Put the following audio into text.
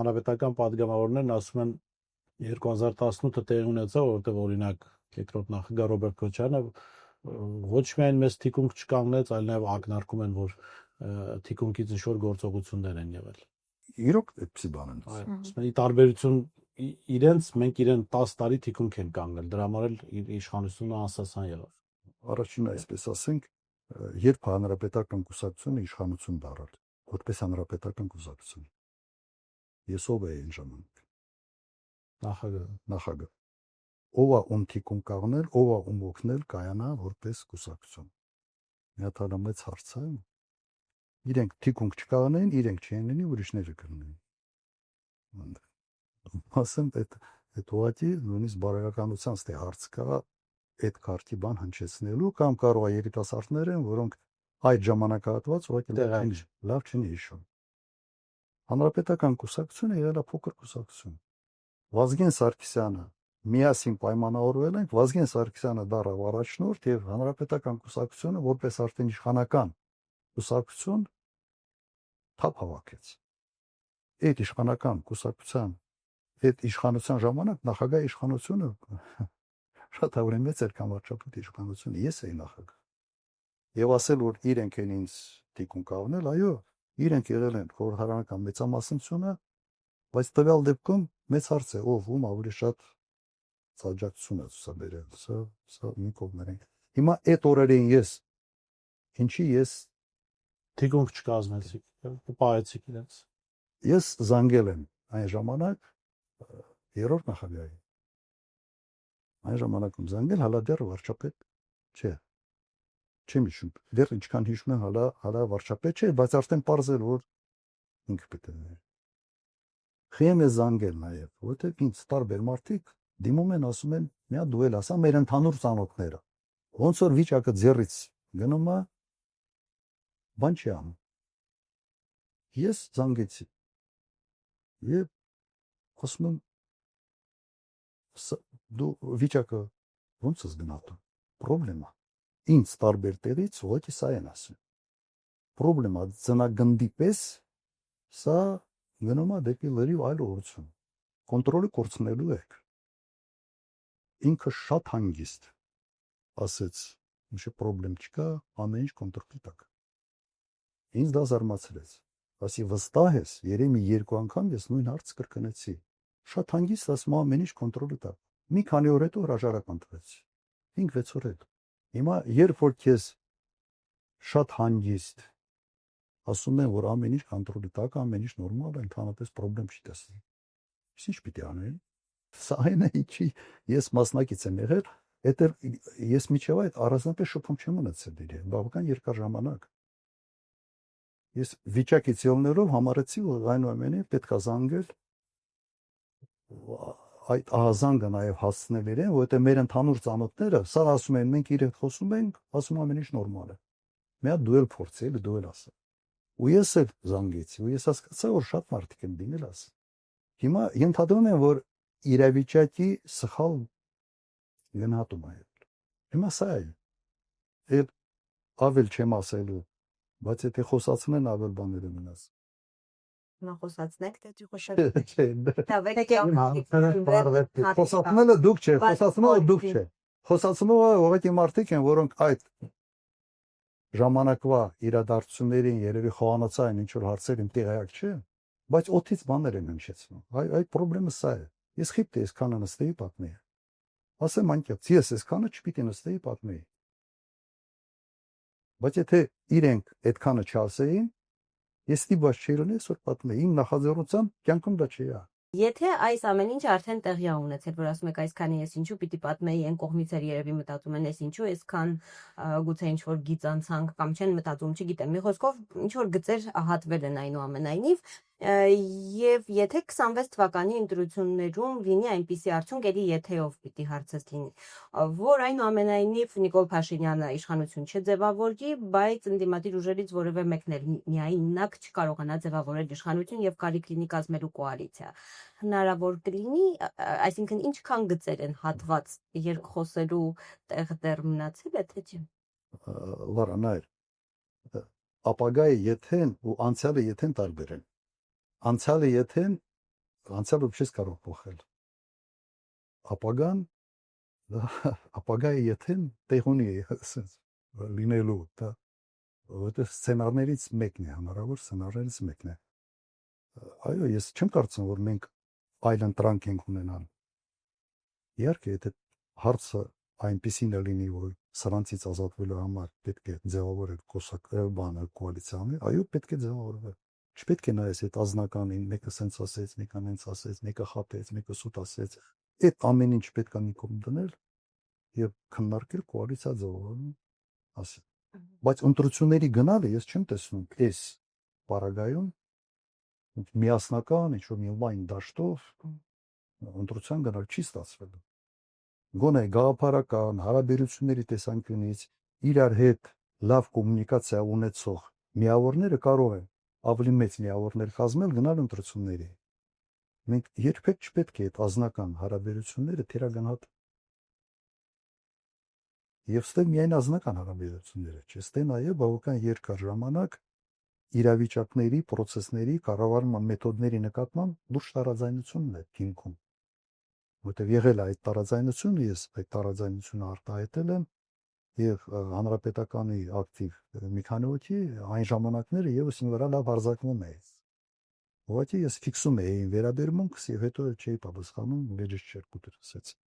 հանրապետական падգամավորներն ասում են 2018-ը տեղի ունեցավ, որովհետև օրինակ երկրորդ նախագահ Ռոբերտ Քոչարյանը ոչ միայն մեծ թիկունք չկանգնեց, այլ նաև ակնարկում են, որ թիկունքից ինչ-որ գործողություններ են եղել։ Իրոք այդպեսի բան են։ Ասում են ի տարբերություն իրենց մենք իրեն 10 տարի թիկունք են կանգնել, դրա համար էլ իշխանությունը անսասան եղավ։ Առաջինը այսպես ասենք, երբ հանրապետական կուսակցությունը իշխանություն դարավ, որպես հանրապետական կուսակցություն։ Ես ով էի այն ժամանակ։ Նախագահ։ Ով է ում թիկուն կանգնել, ով է ում օգնել կայանա որպես կուսակցություն։ Մի հատ մեծ հարց է։ Իրենք թիկունք չկանգնեն, իրենք չեն լինի, ուրիշները կլինեն։ Ասեմ, այդ ուղղակի նույնիսկ բարոյականության ստե հարց կա այդ քարտի բան հնչեցնելու կամ կարող է երիտասարդներ են, որոնք այդ ժամանակահատված ուղղակի լավ չեն հիշում։ Հանրապետական կուսակցությունը եղել է փոքր կուսակցություն։ Վազգեն Սարգսյանը միասին պայմանավորվել ենք, Վազգեն Սարգսյանը դարավ առաջնորդ եւ հանրապետական կուսակցությունը որպես արդեն իշխանական կուսակցություն թափ հավաքեց։ Այդ իշխանական կուսակցության այդ իշխանության ժամանակ նախագահ իշխանությունը շատ ավելի մեծ էր քան վարչապետ իշխանությունը, ես էի նախագահ։ Եվ ասել որ իրենք են ինձ թիկուն կանգնել, այո, իրենք եղել են խորհրդարանական մեծամասնությունը, բայց տվյալ դեպքում մեծ հարց է, ով ում ավելի շատ ցաջակցություն է ցուցաբերել, սա մի կողմեր են։ Հիմա այդ օրերին ինչի ես թիկունք չկազմեցի, պահեցի իրենց։ Ես զանգել եմ այն ժամանակ երրորդ նախագահի։ Այն ժամանակում զանգել հալա դեռ վարչապետ չէ։ Չեմ հիշում։ Դեռ ինչքան հիշում եմ հալա վարչապետ չէ, բայց արդեն պարզել որ ինքը պետք է։ Խիեմ է զանգել նաև, որովհետև ինձ տարբեր մարդիկ դիմում են, ասում են՝ «Միա դու էլ ասա մեր ընդհանուր ծանոթները»։ Ոնց որ վիճակը ձեռից գնում է, բան չի անում։ Ես զանգեցի։ Եվ ասում եմ դու վիճակը ոնց ես գնահատում։ Պրոբլեմա։ Ինձ տարբեր տեղից ուղղակի սա են ասում։ Պրոբլեմա ծնագնդի պես սա գնում է դեպի լրիվ այլ ուղղություն։ Կոնտրոլը կորցնելու եք։ Ինքը շատ հանգիստ ասեց, ինչ պրոբլեմ չկա, ամեն ինչ կոնտրոլի տակ։ Ինձ դա զարմացրեց։ Ասի վստահ ես, երեմի 2 անգամ ես նույն հարցը կրկնեցի։ Շատ հանգիստ ասում ամեն ինչ կոնտրոլի տակ։ Մի քանի օր հետո հրաժարական տվեցի։ 5-6 օր հետո։ Հիմա երբ որ քեզ շատ հանգիստ ասում են, որ ամեն ինչ կոնտրոլի տակ, ամեն ինչ նորմալ է, ընդհանրապես պրոբլեմ չի տեսնում։ Ինչ պիտի անել։ Սա այն է, ինչի ես մասնակից եմ եղել, դա ես միջև այդ առանձնապես շփում չեմ ունեցել իրեն, բավական երկար ժամանակ։ Ես վիճակից ելնելով համարեցի, որ այնուամենայնիվ պետք է զանգել այդ ահազանգը նաև հասցնել իրեն, որովհետև մեր ընդհանուր ծանոթները սա ասում են, մենք իրենք խոսում ենք, ասում ամեն ինչ նորմալ է։ Մի հատ դու էլ փորձի, դու էլ ասա։ Ու ես էլ զանգեցի, ու ես հասկացա, որ շատ մարդիկ են դիմել ասել։ Հիմա ենթադրում եմ, որ իրավիճակի սխալ գնահատում է։ Հիմա սա է։ Էլ ավել չեմ ասելու, բայց եթե խոսացնեն ավել բաներ եմ ասել։ Նա խոսացնեք, թե դու խոսել։ Խոսացնելը դուք չէ, խոսացնողը դուք չէ։ Խոսացնողը ուղղակի մարդիկ են, որոնք այդ ժամանակվա իրադարձություններին երևի խոհանոցային ինչ որ հարցերին տեղյակ չեն, բայց օթից բաներ են հնչեցնում։ Այդ խնդրեմը սա է։ Ես խիպտ եմ այսքանը նստեի պատմեի։ Ասեմ անկեղծ, ես այսքանը չպիտի նստեի պատմեի։ Բայց եթե իրենք այդքանը չասեին, ես ստիպված չէի լինել այսօր պատմեի, իմ նախաձեռնությամբ կյանքում դա չի ա։ Եթե այս ամեն ինչը արդեն տեղի է ունեցել, որ ասում եք այսքանը ես ինչու պիտի պատմեի, այն կողմից էր երևի մտածում են, ես ինչու այսքան գուցե ինչ որ գիծանցանք կամ չեն մտածում, չգիտեմ, մի խոսքով ինչ որ գծեր հատվել են այնուամենայնիվ, եւ եթե 26 թվականի ընտրություններում լինի այնպիսի արդյունք, ելի եթեով պիտի հարցս լինի, որ այնուամենայնիվ Նիկոլ Փաշինյանը իշխանություն չձևավորի, բայց ընդդիմադիր ուժերից որևէ մեկն էլ միայնակ չկարողանա ձևավորել իշխանություն եւ կարիք լինի կազմելու կոալիցիա, հնարավոր կլինի, այսինքն ինչքան գծեր են հատված երկխոսելու տեղ դեռ մնացել է, թե չէ։ Լարա, նայր, ապագայի եթեն ու անցյալի եթեն տարբեր են։ Անցյալի եթեն անցյալը չես կարող փոխել։ Ապագան ապագայի եթեն տեղ ունի ասես լինելու դա որտեղ սցենարներից մեկն է հնարավոր սցենարներից մեկն է այո ես չեմ կարծում որ մենք այլ ընտրանք ենք ունենալ իհարկե եթե հարցը այնպեսին է լինի որ սրանցից ազատվելու համար պետք է ձևավորել բանը կոալիցիան այո պետք է ձևավորվել չպետք է նայես այդ ազնականին մեկը սենց ասեց մեկը նենց ասեց մեկը խափեց մեկը սուտ ասեց այդ ամեն ինչ պետք է մի կողմ դնել եւ քննարկել կոալիցիա ձևավորում ասել բայց ընտրությունների գնալը ես չեմ տեսնում այս պարագայում միասնական ինչ-որ մի լայն դաշտով ընտրության գնալ չի ստացվելու գոնե գաղափարական հարաբերությունների տեսանկյունից իրար հետ լավ կոմունիկացիա ունեցող միավորները կարող են ավելի մեծ միավորներ կազմել գնալ ընտրությունների մենք երբեք չպետք է այդ ազնական հարաբերությունները թերագնահատել Եվ ստե միայն ազնական հարաբերությունները չէ, ստե նաև բավական երկար ժամանակ իրավիճակների, process-ների, կառավարման մեթոդների նկատմամբ լուրջ տարաձայնությունն է հիմքում։ Որտեղ եղել է այդ տարաձայնությունը, ես այդ տարաձայնությունը արտահայտել եմ եւ հանրապետականի ակտիվ մի քանի հոգի այն ժամանակները եւս ինձ վրա լավ հարձակվում է։ Ուղղակի ես ֆիքսում էի վերաբերմունքս եւ հետո չէի պատասխանում, վերջ չէր կուտր ասեց։